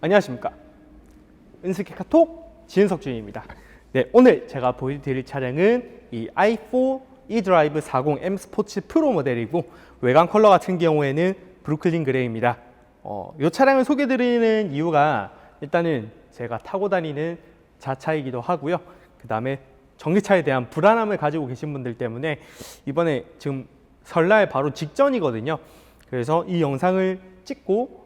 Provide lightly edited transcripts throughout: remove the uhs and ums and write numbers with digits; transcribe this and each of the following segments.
안녕하십니까. 은스키 카톡 지은석 주임입니다. 네, 오늘 제가 보여드릴 차량은 이 i4 eDrive 40 M 스포츠 프로 모델이고, 외관 컬러 같은 경우에는 브루클린 그레이입니다. 이 차량을 소개드리는 이유가 일단은 제가 타고 다니는 자차이기도 하고요. 그 다음에 전기차에 대한 불안함을 가지고 계신 분들 때문에 이번에 지금 설날 바로 직전이거든요. 그래서 이 영상을 찍고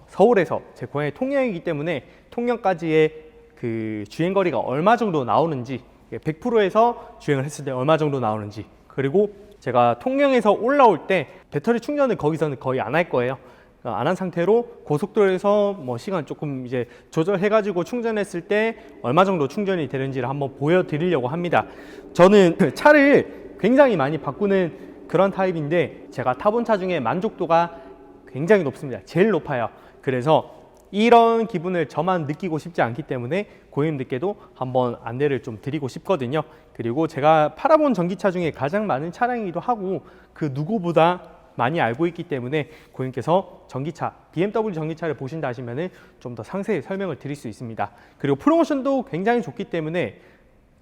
서울에서 제 고향이 통영이기 때문에 통영까지의 그 주행거리가 얼마 정도 나오는지, 100%에서 주행을 했을 때 얼마 정도 나오는지, 그리고 제가 통영에서 올라올 때 배터리 충전을 거기서는 거의 안 할 거예요. 안 한 상태로 고속도로에서 시간 조금 이제 조절해가지고 충전했을 때 얼마 정도 충전이 되는지를 한번 보여드리려고 합니다. 저는 차를 굉장히 많이 바꾸는 그런 타입인데, 제가 타본 차 중에 만족도가 굉장히 높습니다. 제일 높아요. 그래서 이런 기분을 저만 느끼고 싶지 않기 때문에 고객님들께도 한번 안내를 좀 드리고 싶거든요. 그리고 제가 팔아본 전기차 중에 가장 많은 차량이기도 하고, 그 누구보다 많이 알고 있기 때문에 고객님께서 전기차, BMW 전기차를 보신다 하시면 좀 더 상세히 설명을 드릴 수 있습니다. 그리고 프로모션도 굉장히 좋기 때문에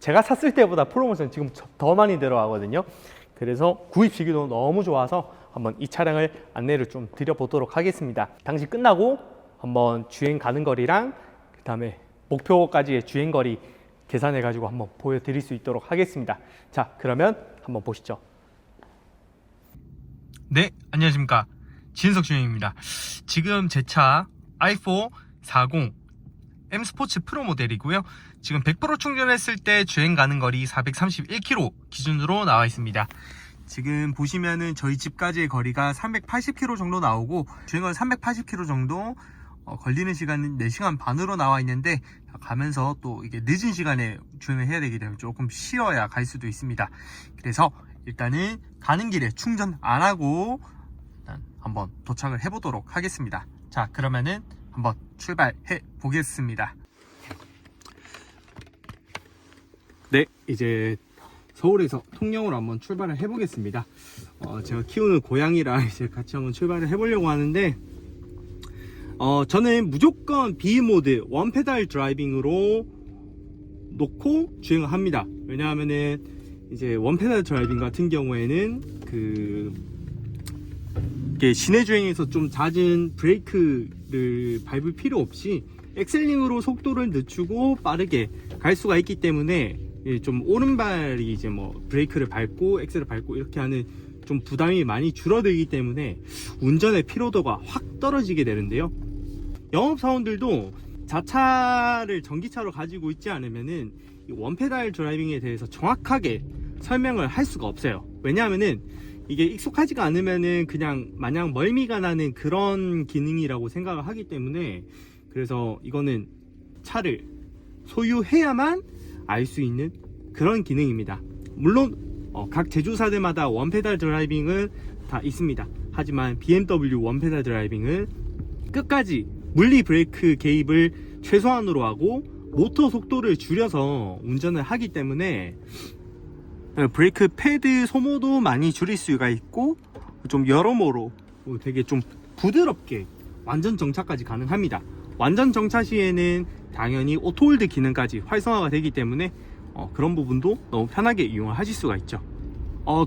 제가 샀을 때보다 프로모션 지금 더 많이 들어가거든요. 그래서 구입 시기도 너무 좋아서 한번 이 차량을 안내를 좀 드려보도록 하겠습니다. 당시 끝나고 한번 주행 가는 거리랑 그 다음에 목표까지의 주행 거리 계산해 가지고 한번 보여드릴 수 있도록 하겠습니다. 자, 그러면 한번 보시죠. 네, 안녕하십니까. 지은석 주행입니다. 지금 제 차 i4 40 M 스포츠 프로 모델이고요. 지금 100% 충전했을 때 주행 가는 거리 431km 기준으로 나와 있습니다. 지금 보시면은 저희 집까지의 거리가 380km 정도 나오고, 주행거리 380km 정도 걸리는 시간은 4시간 반으로 나와 있는데, 가면서 또 이게 늦은 시간에 주행을 해야 되기 때문에 조금 쉬어야 갈 수도 있습니다. 그래서 일단은 가는 길에 충전 안 하고 일단 한번 도착을 해 보도록 하겠습니다. 자, 그러면은 한번 출발해 보겠습니다. 네, 이제 서울에서 통영으로 한번 출발을 해 보겠습니다. 제가 키우는 고양이랑 이제 같이 한번 출발을 해 보려고 하는데, 저는 무조건 B 모드 원 페달 드라이빙으로 놓고 주행을 합니다. 왜냐하면은 이제 원 페달 드라이빙 같은 경우에는 이게 시내 주행에서 좀 잦은 브레이크를 밟을 필요 없이 엑셀링으로 속도를 늦추고 빠르게 갈 수가 있기 때문에, 좀 오른발이 이제 브레이크를 밟고 엑셀을 밟고 이렇게 하는 좀 부담이 많이 줄어들기 때문에 운전의 피로도가 확 떨어지게 되는데요. 영업사원들도 자차를 전기차로 가지고 있지 않으면은 이 원페달 드라이빙에 대해서 정확하게 설명을 할 수가 없어요. 왜냐하면은 이게 익숙하지가 않으면은 그냥 마냥 멀미가 나는 그런 기능이라고 생각을 하기 때문에, 그래서 이거는 차를 소유해야만 알 수 있는 그런 기능입니다. 물론 각 제조사들마다 원페달 드라이빙은 다 있습니다. 하지만 BMW 원페달 드라이빙은 끝까지 물리 브레이크 개입을 최소한으로 하고 모터 속도를 줄여서 운전을 하기 때문에 브레이크 패드 소모도 많이 줄일 수가 있고, 좀 여러모로 되게 좀 부드럽게 완전 정차까지 가능합니다. 완전 정차 시에는 당연히 오토홀드 기능까지 활성화가 되기 때문에 그런 부분도 너무 편하게 이용을 하실 수가 있죠.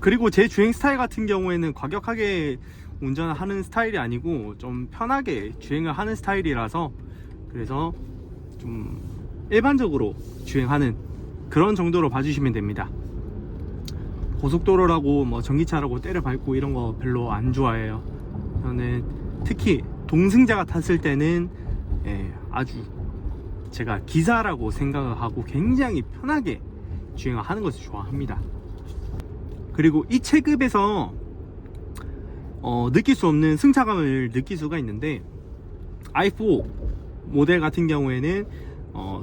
그리고 제 주행 스타일 같은 경우에는 과격하게 운전을 하는 스타일이 아니고 좀 편하게 주행을 하는 스타일이라서, 그래서 좀 일반적으로 주행하는 그런 정도로 봐주시면 됩니다. 고속도로라고 전기차라고 때려 밟고 이런 거 별로 안 좋아해요. 저는 특히 동승자가 탔을 때는 아주 제가 기사라고 생각을 하고 굉장히 편하게 주행을 하는 것을 좋아합니다. 그리고 이 체급에서 느낄 수 없는 승차감을 느낄 수가 있는데, i4 모델 같은 경우에는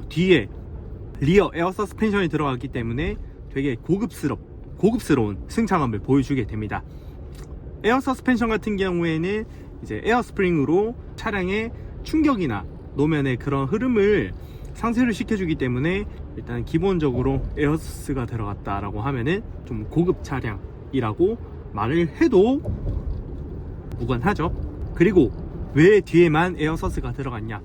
뒤에 리어 에어 서스펜션이 들어갔기 때문에 되게 고급스러운 승차감을 보여주게 됩니다. 에어 서스펜션 같은 경우에는 이제 에어 스프링으로 차량의 충격이나 노면의 그런 흐름을 상쇄를 시켜주기 때문에, 일단 기본적으로 에어서스가 들어갔다라고 하면은 좀 고급 차량이라고 말을 해도 무관하죠. 그리고 왜 뒤에만 에어서스가 들어갔냐?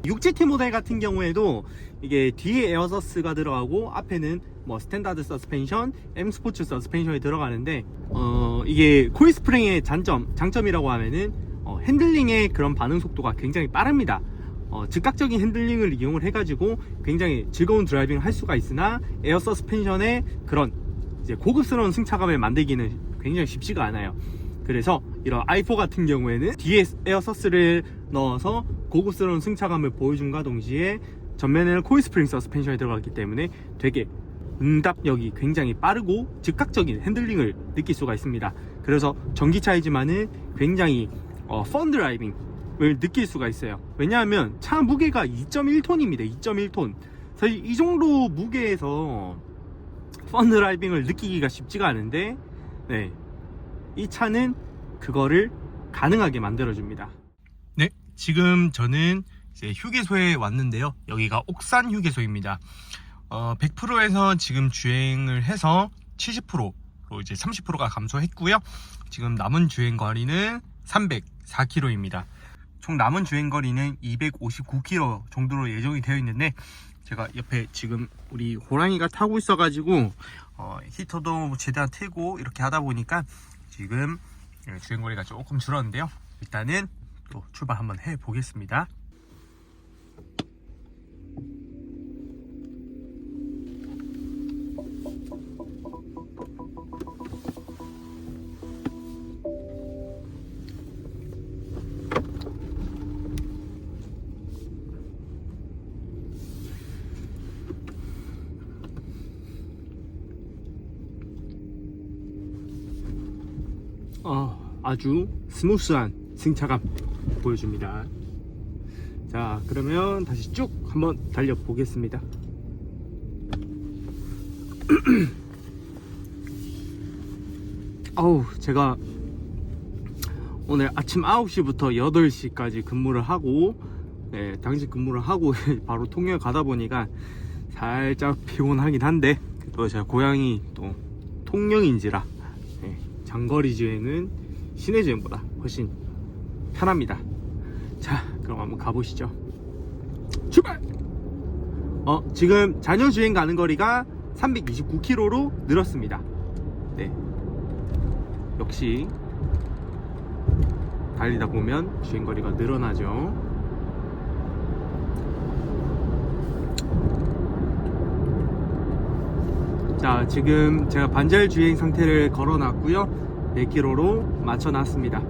6GT 모델 같은 경우에도 이게 뒤에 에어서스가 들어가고 앞에는 뭐 스탠다드 서스펜션, M 스포츠 서스펜션이 들어가는데 이게 코일 스프링의 장점이라고 하면은 핸들링의 그런 반응 속도가 굉장히 빠릅니다. 즉각적인 핸들링을 이용을 해가지고 굉장히 즐거운 드라이빙을 할 수가 있으나 에어 서스펜션의 그런 이제 고급스러운 승차감을 만들기는 굉장히 쉽지가 않아요. 그래서 이런 i4 같은 경우에는 뒤에 에어 서스를 넣어서 고급스러운 승차감을 보여준과 동시에 전면에는 코일 스프링 서스펜션이 들어갔기 때문에 되게 응답력이 굉장히 빠르고 즉각적인 핸들링을 느낄 수가 있습니다. 그래서 전기차이지만은 굉장히 펀 드라이빙을 느낄 수가 있어요. 왜냐하면 차 무게가 2.1톤입니다. 2.1톤. 사실 이 정도 무게에서 펀 드라이빙을 느끼기가 쉽지가 않은데, 네, 이 차는 그거를 가능하게 만들어줍니다. 네, 지금 저는 이제 휴게소에 왔는데요. 여기가 옥산 휴게소입니다. 100%에서 지금 주행을 해서 70%로 이제 30%가 감소했고요. 지금 남은 주행 거리는 304km입니다. 총 남은 주행 거리는 259km 정도로 예정이 되어 있는데, 제가 옆에 지금 우리 호랑이가 타고 있어가지고 히터도 최대한 틀고 이렇게 하다 보니까 지금 주행 거리가 조금 줄었는데요. 일단은 또 출발 한번 해 보겠습니다. 아주 스무스한 승차감 보여줍니다. 자, 그러면 다시 쭉 한번 달려 보겠습니다. 제가 오늘 아침 9시부터 8시까지 근무를 하고, 네, 당직 근무를 하고 바로 통영 가다 보니까 살짝 피곤하긴 한데, 또 제가 고향이 또 통영인지라, 네, 장거리 주행은 시내 주행보다 훨씬 편합니다. 자, 그럼 한번 가보시죠. 출발! 지금 잔여 주행 가는 거리가 329km로 늘었습니다. 네, 역시 달리다 보면 주행 거리가 늘어나죠. 자, 지금 제가 반절 주행 상태를 걸어 놨고요. 4km로 맞춰 놨습니다.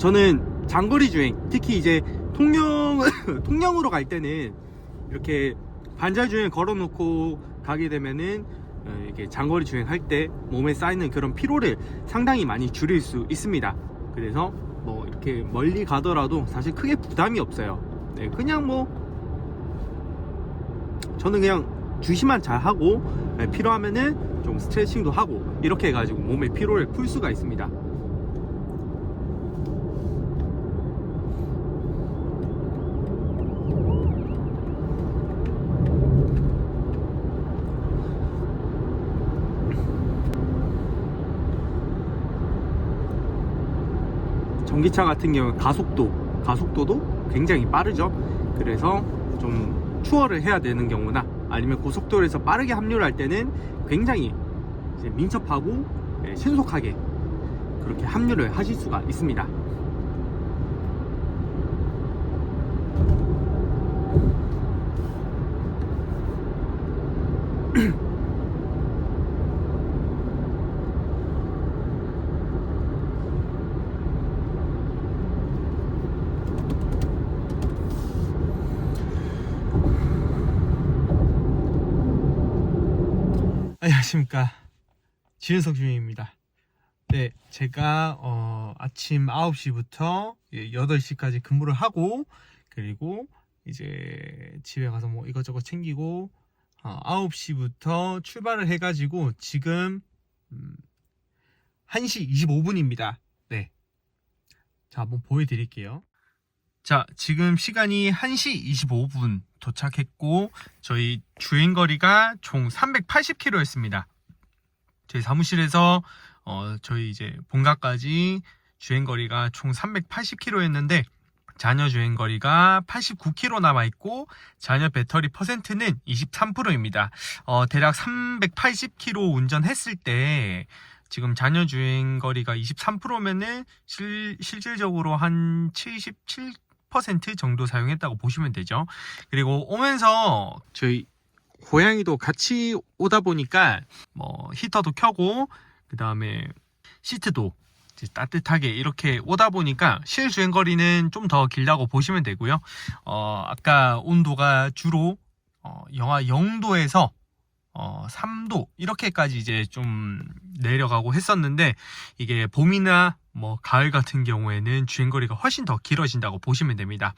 저는 장거리 주행, 특히 이제 통영으로 갈 때는 이렇게 반절 주행 걸어 놓고 가게 되면은 이렇게 장거리 주행할 때 몸에 쌓이는 그런 피로를 상당히 많이 줄일 수 있습니다. 그래서 뭐 이렇게 멀리 가더라도 사실 크게 부담이 없어요. 네, 그냥 뭐 저는 그냥 주시만 잘 하고, 네, 필요하면은 좀 스트레칭도 하고 이렇게 해가지고 몸의 피로를 풀 수가 있습니다. 전기차 같은 경우 가속도도 굉장히 빠르죠. 그래서 좀 추월을 해야 되는 경우나 아니면 고속도로에서 빠르게 합류를 할 때는 굉장히 이제 민첩하고 신속하게 그렇게 합류를 하실 수가 있습니다. 안녕하십니까, 지은석 주임입니다. 네, 제가 아침 9시부터 8시까지 근무를 하고, 그리고 이제 집에 가서 뭐 이것저것 챙기고 9시부터 출발을 해가지고 지금 1시 25분입니다. 네, 자, 한번 보여드릴게요. 자, 지금 시간이 1시 25분 도착했고, 저희 주행거리가 총 380km였습니다. 저희 사무실에서 저희 이제 본가까지 주행거리가 총 380km였는데, 잔여 주행거리가 89km 남아있고 잔여 배터리 퍼센트는 23%입니다. 대략 380km 운전했을 때 지금 잔여 주행거리가 23%면은 실질적으로 한 77% 정도 사용했다고 보시면 되죠. 그리고 오면서 저희 고양이도 같이 오다 보니까 뭐 히터도 켜고 그 다음에 시트도 따뜻하게 이렇게 오다 보니까 실주행거리는 좀 더 길다고 보시면 되고요. 아까 온도가 주로 영하 0도에서 3도 이렇게까지 이제 좀 내려가고 했었는데, 이게 봄이나 뭐 가을 같은 경우에는 주행거리가 훨씬 더 길어진다고 보시면 됩니다.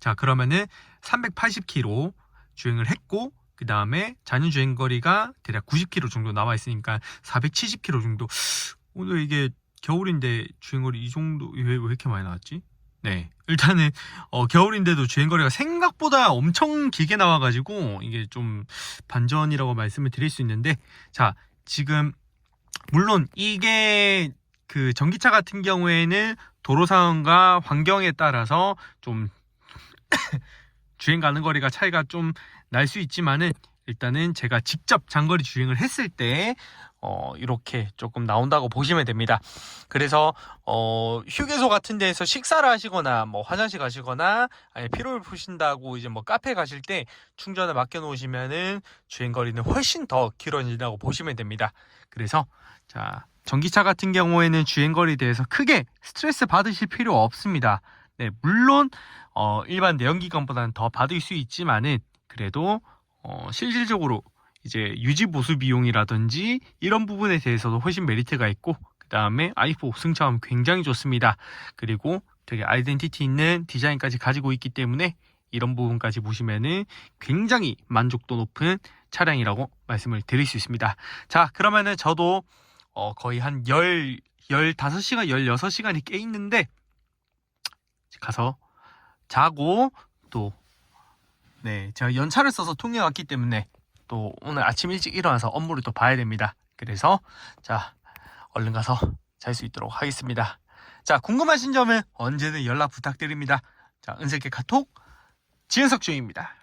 자, 그러면은 380km 주행을 했고, 그 다음에 잔여 주행거리가 대략 90km 정도 남아 있으니까 470km 정도. 오늘 이게 겨울인데 주행거리 이 정도 왜 이렇게 많이 나왔지? 네, 일단은 겨울인데도 주행거리가 생각보다 엄청 길게 나와가지고 이게 좀 반전이라고 말씀을 드릴 수 있는데, 자, 지금 물론 이게 그 전기차 같은 경우에는 도로 상황과 환경에 따라서 좀 주행 가는 거리가 차이가 좀 날 수 있지만은, 일단은 제가 직접 장거리 주행을 했을 때 이렇게 조금 나온다고 보시면 됩니다. 그래서 휴게소 같은 데에서 식사를 하시거나 뭐 화장실 가시거나 아니 피로를 푸신다고 이제 뭐 카페 가실 때 충전을 맡겨 놓으시면은 주행거리는 훨씬 더 길어진다고 보시면 됩니다. 그래서 자, 전기차 같은 경우에는 주행거리에 대해서 크게 스트레스 받으실 필요 없습니다. 네, 물론 일반 내연기관보다는 더 받을 수 있지만은, 그래도 실질적으로 이제 유지 보수 비용이라든지 이런 부분에 대해서도 훨씬 메리트가 있고, 그 다음에 i4 승차감 굉장히 좋습니다. 그리고 되게 아이덴티티 있는 디자인까지 가지고 있기 때문에 이런 부분까지 보시면은 굉장히 만족도 높은 차량이라고 말씀을 드릴 수 있습니다. 자, 그러면은 저도 거의 한 15시간, 16시간이 꽤 있는데 가서 자고, 또 네, 제가 연차를 써서 통영에 왔기 때문에 또 오늘 아침 일찍 일어나서 업무를 또 봐야 됩니다. 그래서 자, 얼른 가서 잘 수 있도록 하겠습니다. 자, 궁금하신 점은 언제든 연락 부탁드립니다. 자, 은색의 카톡 지은석 주임입니다.